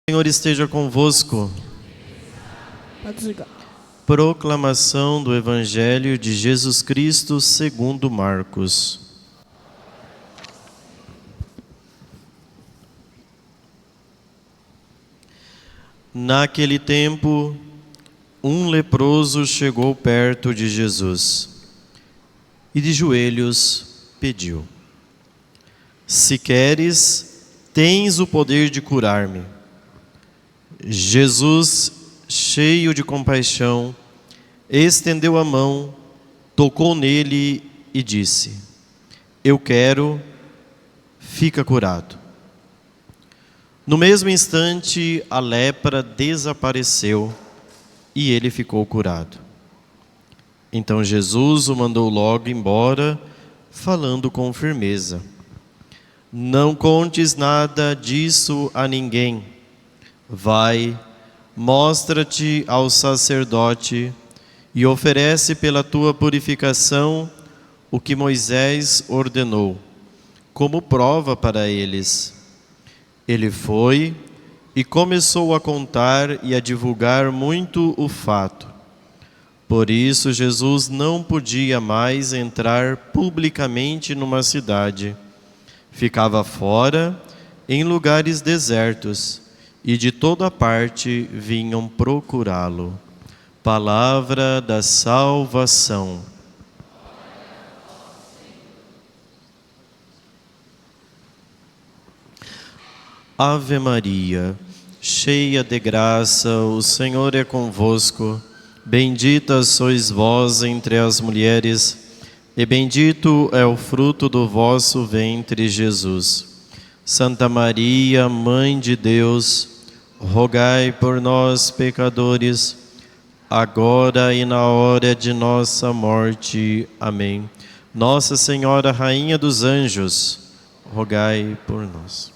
O Senhor esteja convosco. Proclamação do Evangelho de Jesus Cristo segundo Marcos. Naquele tempo, um leproso chegou perto de Jesus e de joelhos pediu: Se queres, tens o poder de curar-me. Jesus, cheio de compaixão, estendeu a mão, tocou nele e disse: Eu quero, fica curado. No mesmo instante, a lepra desapareceu e ele ficou curado. Então Jesus o mandou logo embora, falando com firmeza: Não contes nada disso a ninguém. Vai, mostra-te ao sacerdote e oferece pela tua purificação o que Moisés ordenou, como prova para eles. Ele foi e começou a contar e a divulgar muito o fato. Por isso Jesus não podia mais entrar publicamente numa cidade. Ficava fora, em lugares desertos, e de toda parte vinham procurá-lo. Palavra da salvação. Ave Maria, cheia de graça, o Senhor é convosco. Bendita sois vós entre as mulheres, e bendito é o fruto do vosso ventre, Jesus. Santa Maria, Mãe de Deus, rogai por nós, pecadores, agora e na hora de nossa morte. Amém. Nossa Senhora, Rainha dos Anjos, rogai por nós.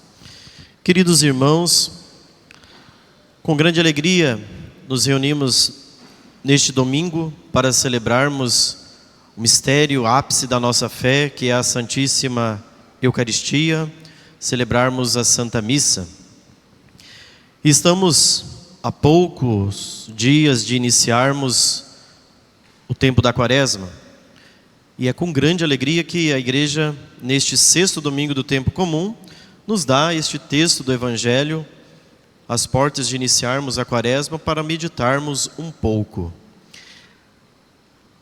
Queridos irmãos, com grande alegria nos reunimos neste domingo para celebrarmos o mistério ápice da nossa fé, que é a Santíssima Eucaristia, celebrarmos a Santa Missa. Estamos a poucos dias de iniciarmos o tempo da Quaresma, e é com grande alegria que a Igreja, neste sexto domingo do tempo comum, nos dá este texto do Evangelho, às portas de iniciarmos a Quaresma, para meditarmos um pouco.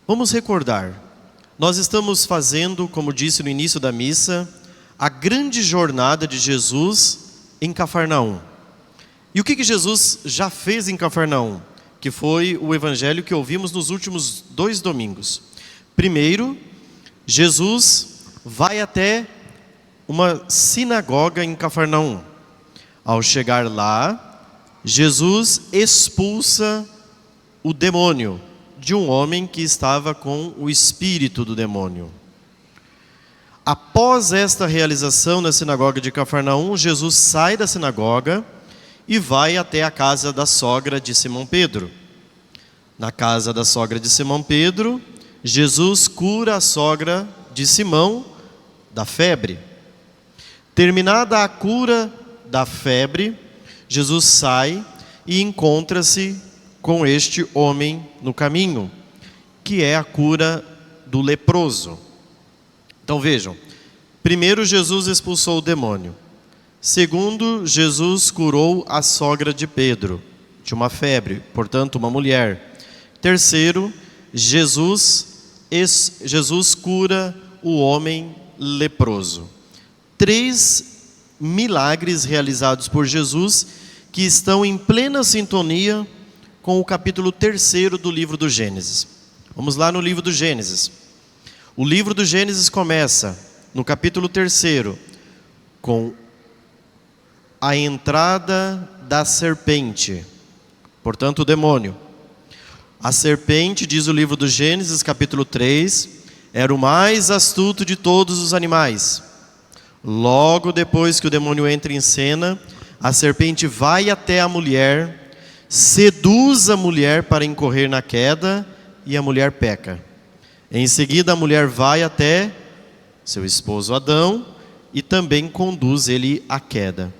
Vamos recordar, nós estamos fazendo, como disse no início da missa, a grande jornada de Jesus em Cafarnaum. E o que Jesus já fez em Cafarnaum? Que foi o Evangelho que ouvimos nos últimos 2 domingos. Primeiro, Jesus vai até uma sinagoga em Cafarnaum. Ao chegar lá, Jesus expulsa o demônio de um homem que estava com o espírito do demônio. Após esta realização na sinagoga de Cafarnaum, Jesus sai da sinagoga e vai até a casa da sogra de Simão Pedro. Na casa da sogra de Simão Pedro, Jesus cura a sogra de Simão da febre. Terminada a cura da febre, Jesus sai e encontra-se com este homem no caminho, que é a cura do leproso. Então vejam, primeiro Jesus expulsou o demônio. Segundo, Jesus curou a sogra de Pedro, de uma febre, portanto uma mulher. Terceiro, Jesus cura o homem leproso. 3 milagres realizados por Jesus que estão em plena sintonia com o capítulo 3 do livro do Gênesis. Vamos lá no livro do Gênesis. O livro do Gênesis começa no capítulo 3 com a entrada da serpente, portanto o demônio. A serpente, diz o livro do Gênesis, capítulo 3, era o mais astuto de todos os animais. Logo depois que o demônio entra em cena, a serpente vai até a mulher, seduz a mulher para incorrer na queda e a mulher peca. Em seguida, a mulher vai até seu esposo Adão e também conduz ele à queda.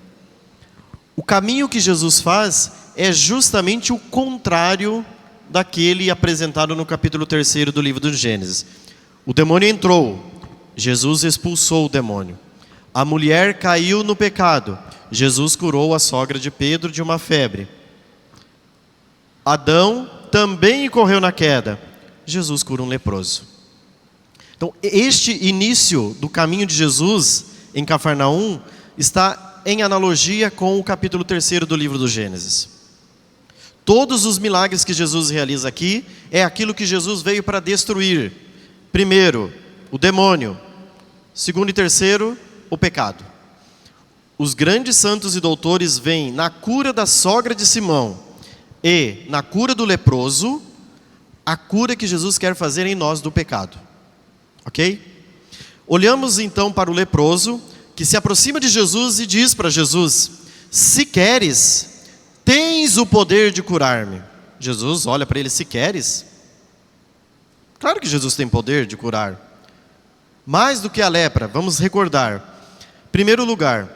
O caminho que Jesus faz é justamente o contrário daquele apresentado no capítulo 3º do livro do Gênesis. O demônio entrou, Jesus expulsou o demônio. A mulher caiu no pecado, Jesus curou a sogra de Pedro de uma febre. Adão também incorreu na queda, Jesus cura um leproso. Então, este início do caminho de Jesus em Cafarnaum está em analogia com o capítulo 3º do livro do Gênesis. Todos os milagres que Jesus realiza aqui é aquilo que Jesus veio para destruir. Primeiro, o demônio. Segundo e terceiro, o pecado. Os grandes santos e doutores veem na cura da sogra de Simão e na cura do leproso a cura que Jesus quer fazer em nós do pecado. Ok? Olhamos então para o leproso que se aproxima de Jesus e diz para Jesus: se queres, tens o poder de curar-me. Jesus olha para ele: se queres? Claro que Jesus tem poder de curar. Mais do que a lepra, vamos recordar. Em primeiro lugar,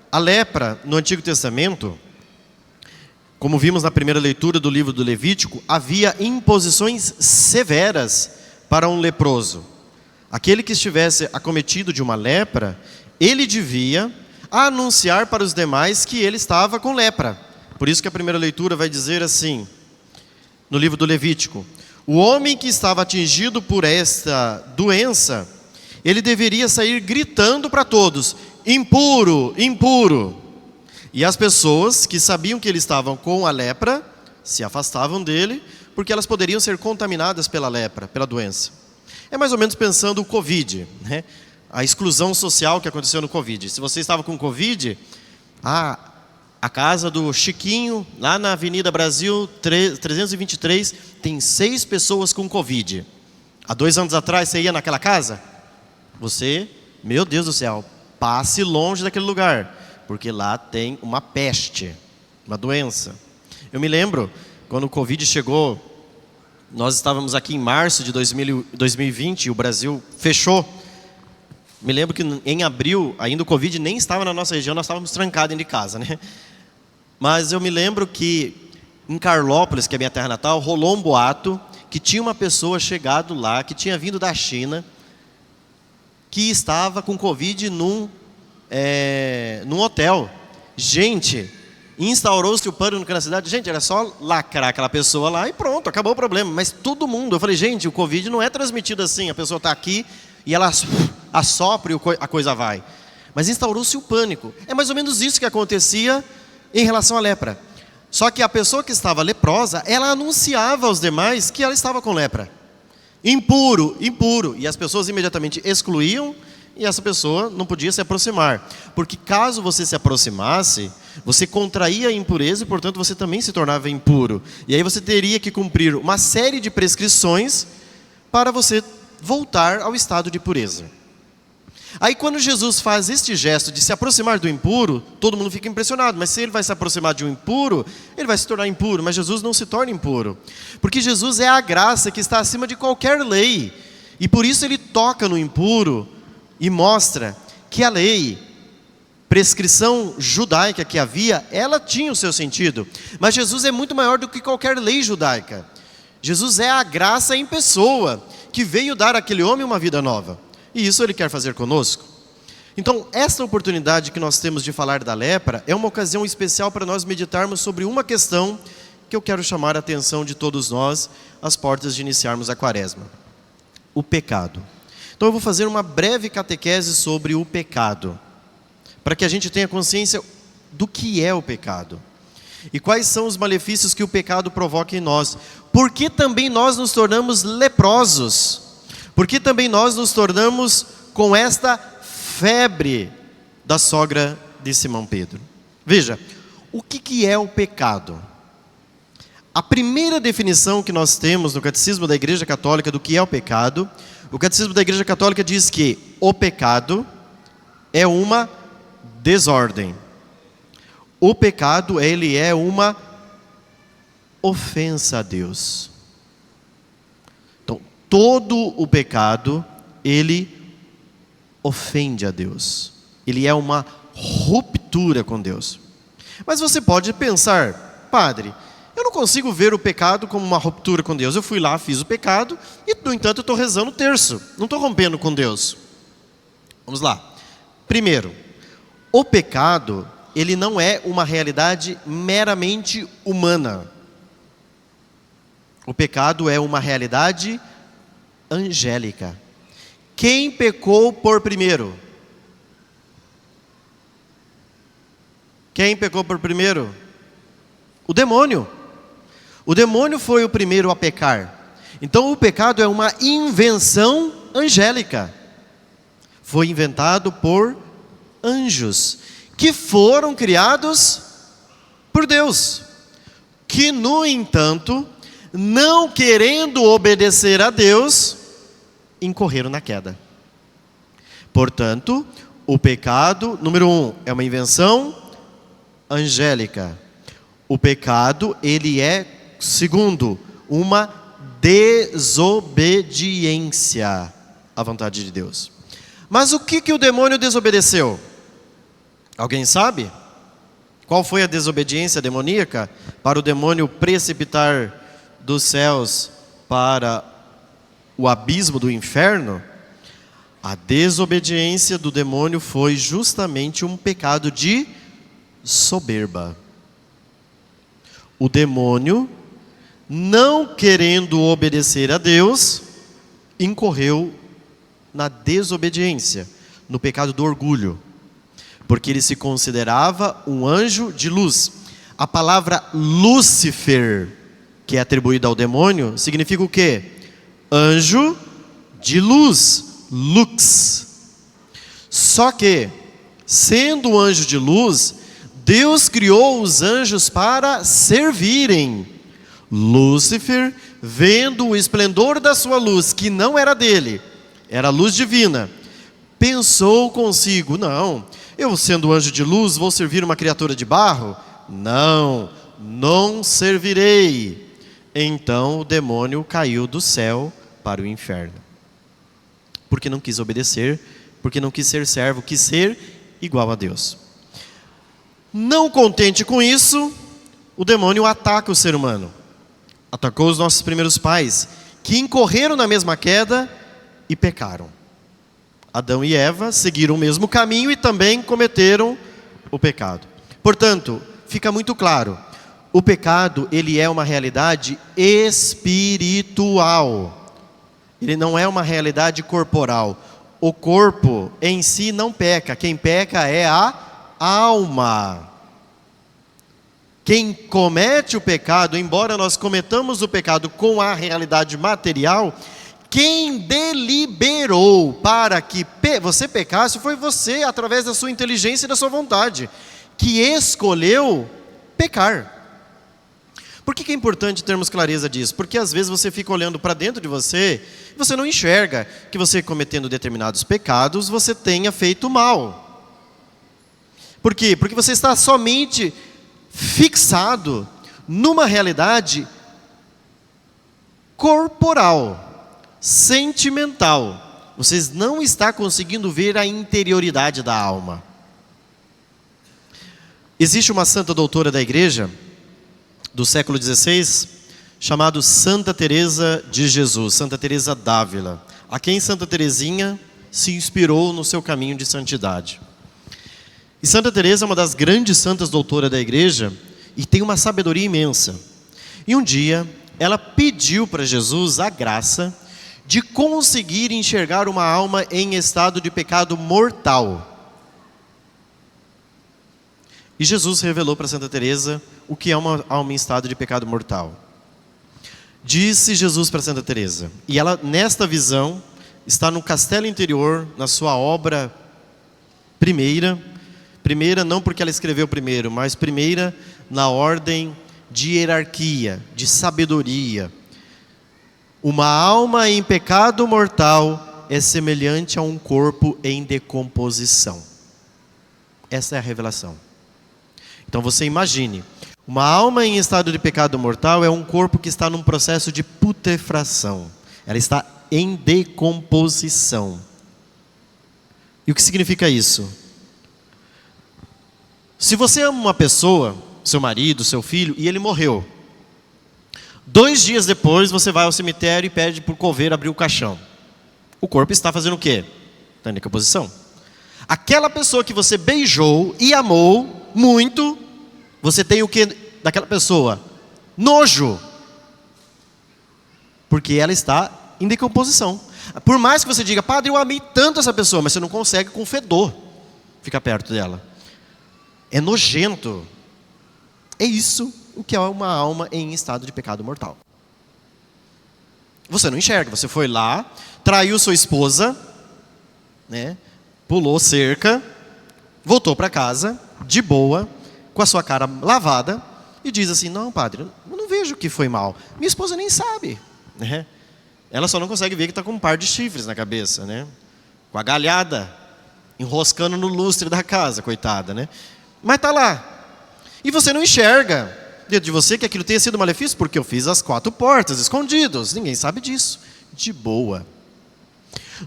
a lepra no Antigo Testamento, como vimos na primeira leitura do livro do Levítico, havia imposições severas para um leproso. Aquele que estivesse acometido de uma lepra, ele devia anunciar para os demais que ele estava com lepra. Por isso que a primeira leitura vai dizer assim, no livro do Levítico: o homem que estava atingido por esta doença, ele deveria sair gritando para todos: impuro, impuro. E as pessoas que sabiam que eles estavam com a lepra, se afastavam dele, porque elas poderiam ser contaminadas pela lepra, pela doença. É mais ou menos pensando o Covid, né? A exclusão social que aconteceu no Covid. Se você estava com Covid, a casa do Chiquinho, lá na Avenida Brasil 323, tem 6 pessoas com Covid. Há 2 anos atrás, você ia naquela casa? Você, meu Deus do céu, passe longe daquele lugar, porque lá tem uma peste, uma doença. Eu me lembro, quando o Covid chegou, nós estávamos aqui em março de 2020, e o Brasil fechou. Me lembro que em abril, ainda o Covid nem estava na nossa região, nós estávamos trancados dentro de casa, né? Mas eu me lembro que em Carlópolis, que é a minha terra natal, rolou um boato que tinha uma pessoa chegado lá, que tinha vindo da China, que estava com Covid num hotel. Gente, instaurou-se o pânico na cidade. Gente, era só lacrar aquela pessoa lá e pronto, acabou o problema. Mas todo mundo, eu falei: gente, o Covid não é transmitido assim, a pessoa está aqui e ela assopra e a coisa vai. Mas instaurou-se o pânico. É mais ou menos isso que acontecia em relação à lepra. Só que a pessoa que estava leprosa, ela anunciava aos demais que ela estava com lepra. Impuro, impuro. E as pessoas imediatamente excluíam, e essa pessoa não podia se aproximar. Porque caso você se aproximasse, você contraía a impureza e, portanto, você também se tornava impuro. E aí você teria que cumprir uma série de prescrições para você voltar ao estado de pureza. Aí quando Jesus faz este gesto de se aproximar do impuro, todo mundo fica impressionado. Mas se ele vai se aproximar de um impuro, ele vai se tornar impuro. Mas Jesus não se torna impuro, porque Jesus é a graça que está acima de qualquer lei. E por isso ele toca no impuro e mostra que a lei, prescrição judaica que havia, ela tinha o seu sentido. Mas Jesus é muito maior do que qualquer lei judaica. Jesus é a graça em pessoa, que veio dar àquele homem uma vida nova. E isso ele quer fazer conosco. Então, esta oportunidade que nós temos de falar da lepra é uma ocasião especial para nós meditarmos sobre uma questão que eu quero chamar a atenção de todos nós às portas de iniciarmos a quaresma: o pecado. Então eu vou fazer uma breve catequese sobre o pecado, para que a gente tenha consciência do que é o pecado e quais são os malefícios que o pecado provoca em nós. Por que também nós nos tornamos leprosos? Por que também nós nos tornamos com esta febre da sogra de Simão Pedro? Veja, o que é o pecado? A primeira definição que nós temos no Catecismo da Igreja Católica do que é o pecado, o Catecismo da Igreja Católica diz que o pecado é uma desordem. O pecado, ele é uma ofensa a Deus. Então, todo o pecado, ele ofende a Deus. Ele é uma ruptura com Deus. Mas você pode pensar, padre, eu não consigo ver o pecado como uma ruptura com Deus. Eu fui lá, fiz o pecado e, no entanto, eu estou rezando o terço. Não estou rompendo com Deus. Vamos lá. Primeiro, o pecado, ele não é uma realidade meramente humana. O pecado é uma realidade angélica. Quem pecou por primeiro? Quem pecou por primeiro? O demônio. O demônio foi o primeiro a pecar. Então o pecado é uma invenção angélica. Foi inventado por anjos, que foram criados por Deus, que no entanto, não querendo obedecer a Deus, incorreram na queda. Portanto, o pecado, número 1, é uma invenção angélica. O pecado, ele é, segundo, uma desobediência à vontade de Deus. Mas o que o demônio desobedeceu? Alguém sabe? Qual foi a desobediência demoníaca para o demônio precipitar dos céus para o abismo do inferno? A desobediência do demônio foi justamente um pecado de soberba. O demônio, não querendo obedecer a Deus, incorreu na desobediência, no pecado do orgulho, porque ele se considerava um anjo de luz. A palavra Lúcifer, que é atribuída ao demônio, significa o quê? Anjo de luz, lux. Só que, sendo um anjo de luz, Deus criou os anjos para servirem. Lúcifer, vendo o esplendor da sua luz, que não era dele, era a luz divina, pensou consigo, não, eu sendo anjo de luz vou servir uma criatura de barro? Não servirei. Então o demônio caiu do céu para o inferno, porque não quis obedecer, porque não quis ser servo, quis ser igual a Deus. Não contente com isso, o demônio ataca o ser humano. Atacou os nossos primeiros pais, que incorreram na mesma queda e pecaram. Adão e Eva seguiram o mesmo caminho e também cometeram o pecado. Portanto, fica muito claro, o pecado, ele é uma realidade espiritual. Ele não é uma realidade corporal. O corpo em si não peca, quem peca é a alma. Quem comete o pecado, embora nós cometamos o pecado com a realidade material, quem deliberou para que você pecasse foi você, através da sua inteligência e da sua vontade, que escolheu pecar. Por que é importante termos clareza disso? Porque às vezes você fica olhando para dentro de você e você não enxerga que você, cometendo determinados pecados, você tenha feito mal. Por quê? Porque você está somente fixado numa realidade corporal, sentimental. Vocês não estão conseguindo ver a interioridade da alma. Existe uma santa doutora da igreja do século XVI, chamado Santa Teresa de Jesus, Santa Teresa d'Ávila, a quem Santa Teresinha se inspirou no seu caminho de santidade. E Santa Teresa é uma das grandes santas doutoras da igreja e tem uma sabedoria imensa. E um dia ela pediu para Jesus a graça de conseguir enxergar uma alma em estado de pecado mortal. E Jesus revelou para Santa Teresa o que é uma alma em estado de pecado mortal. Disse Jesus para Santa Teresa, e ela nesta visão está no castelo interior, na sua obra primeira não porque ela escreveu primeiro, mas primeira na ordem de hierarquia, de sabedoria. Uma alma em pecado mortal é semelhante a um corpo em decomposição. Essa é a revelação. Então você imagine, uma alma em estado de pecado mortal é um corpo que está num processo de putrefação. Ela está em decomposição. E o que significa isso? Se você ama uma pessoa, seu marido, seu filho, e ele morreu, 2 dias depois você vai ao cemitério e pede para o coveiro abrir o caixão. O corpo está fazendo o quê? Está em decomposição. Aquela pessoa que você beijou e amou muito, você tem o que daquela pessoa? Nojo. Porque ela está em decomposição. Por mais que você diga, padre, eu amei tanto essa pessoa, mas você não consegue com fedor ficar perto dela. É nojento. É isso o que é uma alma em estado de pecado mortal. Você não enxerga, você foi lá, traiu sua esposa, né? Pulou cerca, voltou para casa, de boa, com a sua cara lavada, e diz assim, não, padre, eu não vejo que foi mal. Minha esposa nem sabe, né? Ela só não consegue ver que está com um par de chifres na cabeça, né? Com a galhada, enroscando no lustre da casa, coitada, né? Mas está lá. E você não enxerga dentro de você que aquilo tenha sido malefício, porque eu fiz as 4 portas, escondidos. Ninguém sabe disso. De boa.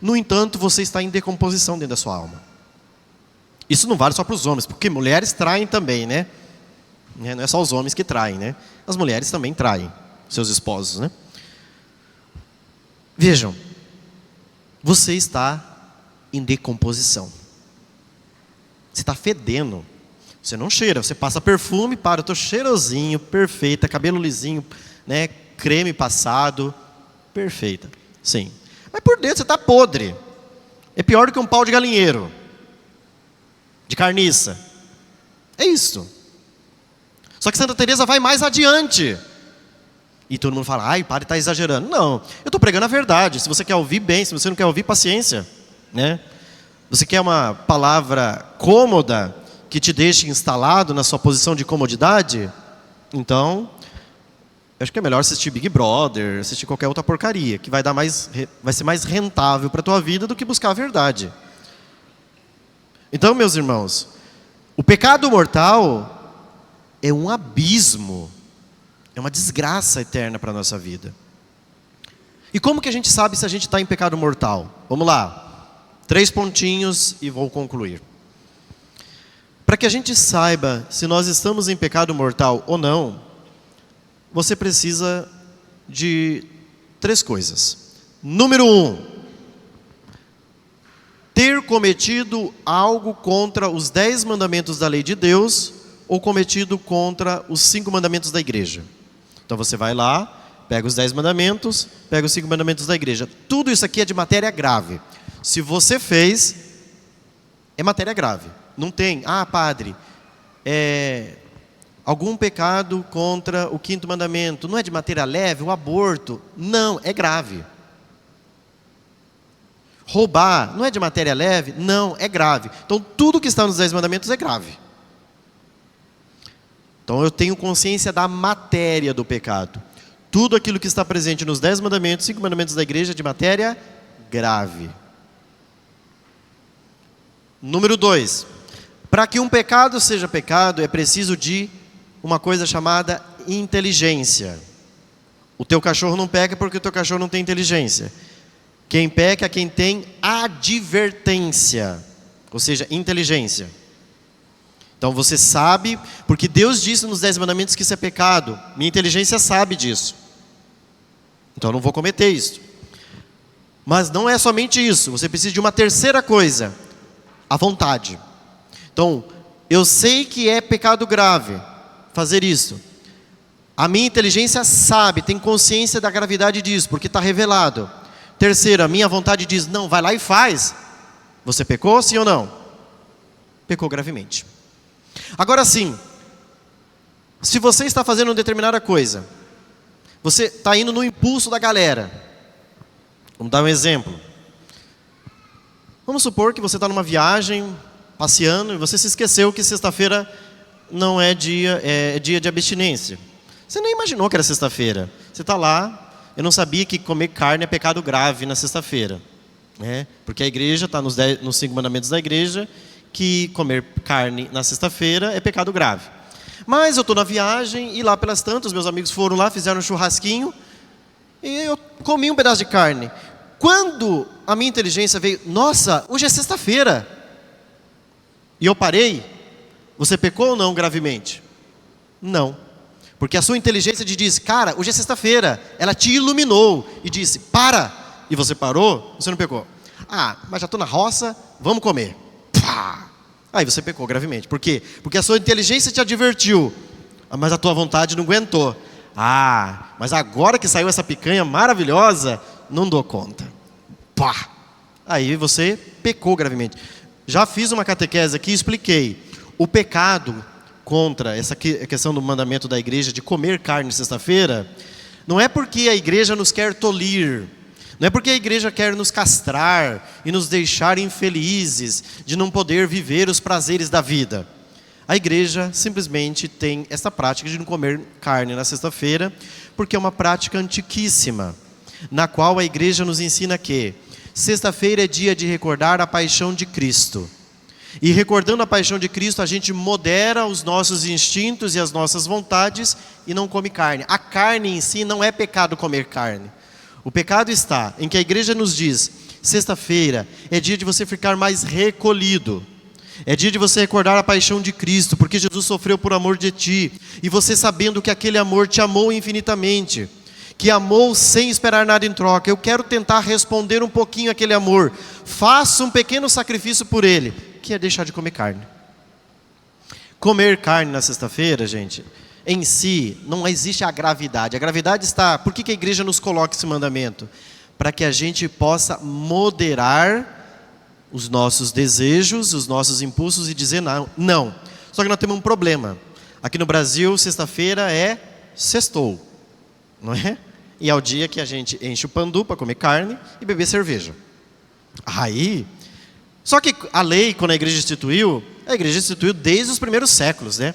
No entanto, você está em decomposição dentro da sua alma. Isso não vale só para os homens, porque mulheres traem também, né? Não é só os homens que traem, né? As mulheres também traem seus esposos, né? Vejam, você está em decomposição. Você está fedendo. Você não cheira, você passa perfume, eu estou cheirosinho, perfeita, cabelo lisinho, né? Creme passado, perfeita. Sim. Mas por dentro você está podre. É pior do que um pau de galinheiro, de carniça. É isso. Só que Santa Teresa vai mais adiante. E todo mundo fala, ai, padre, está exagerando. Não, eu estou pregando a verdade. Se você quer ouvir, bem. Se você não quer ouvir, paciência, né? Você quer uma palavra cômoda, que te deixe instalado na sua posição de comodidade? Então, eu acho que é melhor assistir Big Brother, assistir qualquer outra porcaria, que vai ser mais rentável para a tua vida do que buscar a verdade. Então, meus irmãos, o pecado mortal é um abismo, é uma desgraça eterna para a nossa vida. E como que a gente sabe se a gente está em pecado mortal? Vamos lá, 3 pontinhos e vou concluir. Para que a gente saiba se nós estamos em pecado mortal ou não, você precisa de 3 coisas. Número 1, ter cometido algo contra os 10 mandamentos da lei de Deus ou cometido contra os 5 mandamentos da igreja. Então você vai lá, pega os 10 mandamentos, pega os 5 mandamentos da igreja. Tudo isso aqui é de matéria grave. Se você fez, é matéria grave. Não tem, padre, algum pecado contra o 5º mandamento, não é de matéria leve, o aborto. Não, é grave. Roubar, não é de matéria leve? Não, é grave. Então tudo que está nos 10 mandamentos é grave. Então eu tenho consciência da matéria do pecado. Tudo aquilo que está presente nos 10 mandamentos, 5 mandamentos da igreja é de matéria grave. Número 2. Para que um pecado seja pecado, é preciso de uma coisa chamada inteligência. O teu cachorro não peca porque o teu cachorro não tem inteligência. Quem peca é quem tem advertência, ou seja, inteligência. Então você sabe, porque Deus disse nos 10 mandamentos que isso é pecado. Minha inteligência sabe disso. Então eu não vou cometer isso. Mas não é somente isso, você precisa de uma terceira coisa, a vontade. Então, eu sei que é pecado grave fazer isso. A minha inteligência sabe, tem consciência da gravidade disso, porque está revelado. Terceiro, a minha vontade diz, não, vai lá e faz. Você pecou, sim ou não? Pecou gravemente. Agora sim, se você está fazendo uma determinada coisa, você está indo no impulso da galera. Vamos dar um exemplo. Vamos supor que você está numa viagem, passeando, e você se esqueceu que sexta-feira não é dia de abstinência. Você nem imaginou que era sexta-feira. Você está lá, eu não sabia que comer carne é pecado grave na sexta-feira, né? Porque a igreja está nos 5 mandamentos da igreja, que comer carne na sexta-feira é pecado grave. Mas eu estou na viagem e lá pelas tantas, meus amigos foram lá, fizeram um churrasquinho e eu comi um pedaço de carne. Quando a minha inteligência veio, nossa, hoje é sexta-feira, e eu parei, Você pecou ou não gravemente? Não. Porque a sua inteligência te diz, cara, hoje é sexta-feira. Ela te iluminou e disse, para. E você parou, você não pecou. Ah, mas já estou na roça, vamos comer. Pá! Aí você pecou gravemente. Por quê? Porque a sua inteligência te advertiu, mas a tua vontade não aguentou. Ah, mas agora que saiu essa picanha maravilhosa, não dou conta. Pá! Aí você pecou gravemente. Já fiz uma catequese aqui e expliquei. O pecado contra essa questão do mandamento da igreja de comer carne sexta-feira, não é porque a igreja nos quer tolir, não é porque a igreja quer nos castrar e nos deixar infelizes de não poder viver os prazeres da vida. A igreja simplesmente tem essa prática de não comer carne na sexta-feira, porque é uma prática antiquíssima, na qual a igreja nos ensina que sexta-feira é dia de recordar a paixão de Cristo. E recordando a paixão de Cristo, a gente modera os nossos instintos e as nossas vontades e não come carne. A carne em si não é pecado comer carne. O pecado está em que a igreja nos diz, sexta-feira é dia de você ficar mais recolhido. É dia de você recordar a paixão de Cristo, porque Jesus sofreu por amor de ti. E você sabendo que aquele amor te amou infinitamente, que amou sem esperar nada em troca. Eu quero tentar responder um pouquinho aquele amor. Faça um pequeno sacrifício por ele, que é deixar de comer carne. Comer carne na sexta-feira, gente, em si, não existe a gravidade. A gravidade está... Por que a igreja nos coloca esse mandamento? Para que a gente possa moderar os nossos desejos, os nossos impulsos e dizer não. Não. Só que nós temos um problema. Aqui no Brasil, sexta-feira é sextou, não é? E é o dia que a gente enche o pandu para comer carne e beber cerveja. Aí... Só que a lei, quando a igreja instituiu desde os primeiros séculos, né?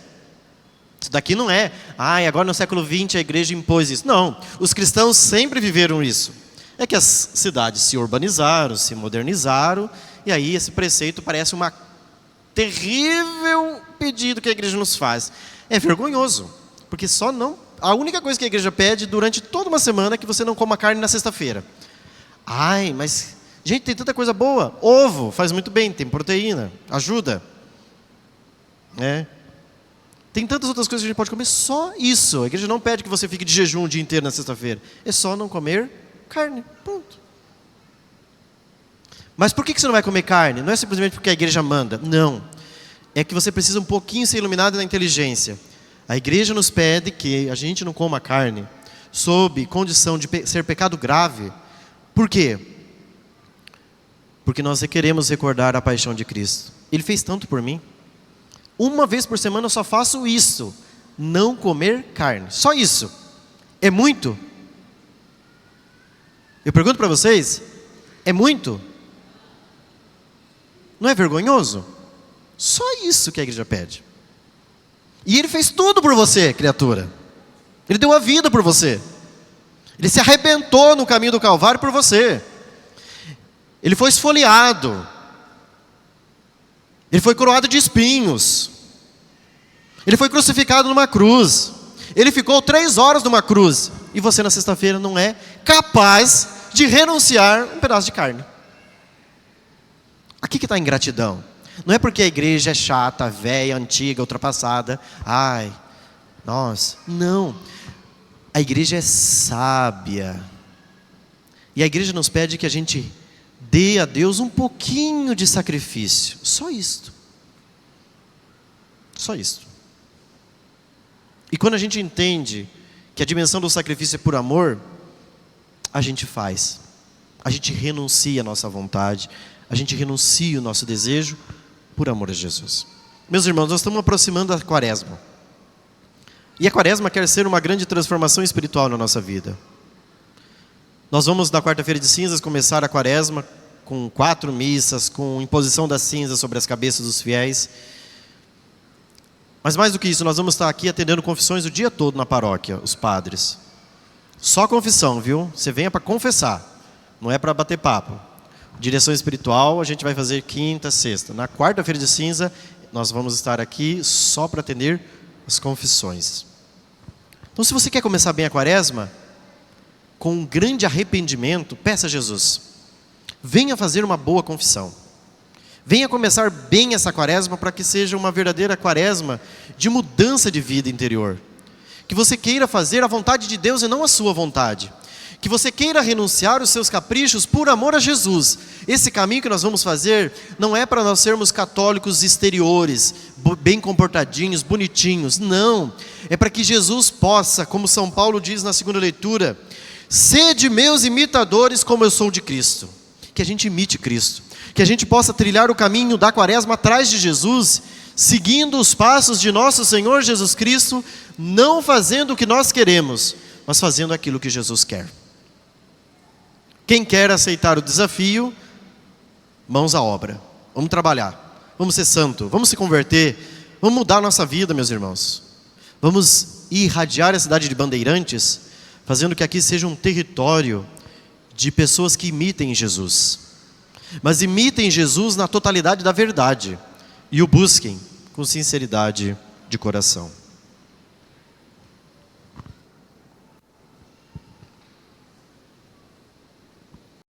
Isso daqui não é, agora no século XX a igreja impôs isso. Não, os cristãos sempre viveram isso. É que as cidades se urbanizaram, se modernizaram, e aí esse preceito parece uma terrível pedido que a igreja nos faz. É vergonhoso, porque a única coisa que a igreja pede durante toda uma semana é que você não coma carne na sexta-feira. Mas... Gente, tem tanta coisa boa. Ovo faz muito bem, tem proteína, ajuda. Tem tantas outras coisas que a gente pode comer, só isso. A igreja não pede que você fique de jejum o dia inteiro na sexta-feira. É só não comer carne, ponto. Mas por que você não vai comer carne? Não é simplesmente porque a igreja manda. Não. É que você precisa um pouquinho ser iluminado na inteligência. A igreja nos pede que a gente não coma carne sob condição de ser pecado grave. Por quê? Porque nós queremos recordar a paixão de Cristo. Ele fez tanto por mim. Uma vez por semana eu só faço isso. Não comer carne. Só isso. É muito? Eu pergunto para vocês. É muito? Não é vergonhoso? Só isso que a igreja pede. E ele fez tudo por você, criatura. Ele deu a vida por você. Ele se arrebentou no caminho do Calvário por você. Ele foi esfoliado. Ele foi coroado de espinhos. Ele foi crucificado numa cruz. Ele ficou 3 horas numa cruz. E você na sexta-feira não é capaz de renunciar um pedaço de carne. Aqui que está a ingratidão. Não é porque a igreja é chata, velha, antiga, ultrapassada. Nossa. Não. A igreja é sábia. E a igreja nos pede que a gente dê a Deus um pouquinho de sacrifício. Só isto. Só isto. E quando a gente entende que a dimensão do sacrifício é por amor, a gente faz. A gente renuncia a nossa vontade. A gente renuncia o nosso desejo por amor a Jesus. Meus irmãos, nós estamos aproximando da quaresma. E a quaresma quer ser uma grande transformação espiritual na nossa vida. Nós vamos na quarta-feira de cinzas começar a quaresma com 4 missas, com imposição das cinzas sobre as cabeças dos fiéis. Mas mais do que isso, nós vamos estar aqui atendendo confissões o dia todo na paróquia, os padres. Só confissão, viu? Você venha para confessar, não é para bater papo. Direção espiritual a gente vai fazer quinta, sexta. Na quarta-feira de cinza, nós vamos estar aqui só para atender as confissões. Então, se você quer começar bem a quaresma, com um grande arrependimento, peça a Jesus. Venha fazer uma boa confissão. Venha começar bem essa quaresma para que seja uma verdadeira quaresma de mudança de vida interior. Que você queira fazer a vontade de Deus e não a sua vontade. Que você queira renunciar os seus caprichos por amor a Jesus. Esse caminho que nós vamos fazer não é para nós sermos católicos exteriores, bem comportadinhos, bonitinhos. Não, é para que Jesus possa, como São Paulo diz na segunda leitura, sede meus imitadores como eu sou de Cristo. Que a gente imite Cristo. Que a gente possa trilhar o caminho da quaresma atrás de Jesus, seguindo os passos de nosso Senhor Jesus Cristo, não fazendo o que nós queremos, mas fazendo aquilo que Jesus quer. Quem quer aceitar o desafio, mãos à obra. Vamos trabalhar, vamos ser santo, vamos se converter, vamos mudar a nossa vida, meus irmãos. Vamos irradiar a cidade de Bandeirantes, fazendo que aqui seja um território de pessoas que imitem Jesus. Mas imitem Jesus na totalidade da verdade e o busquem com sinceridade de coração.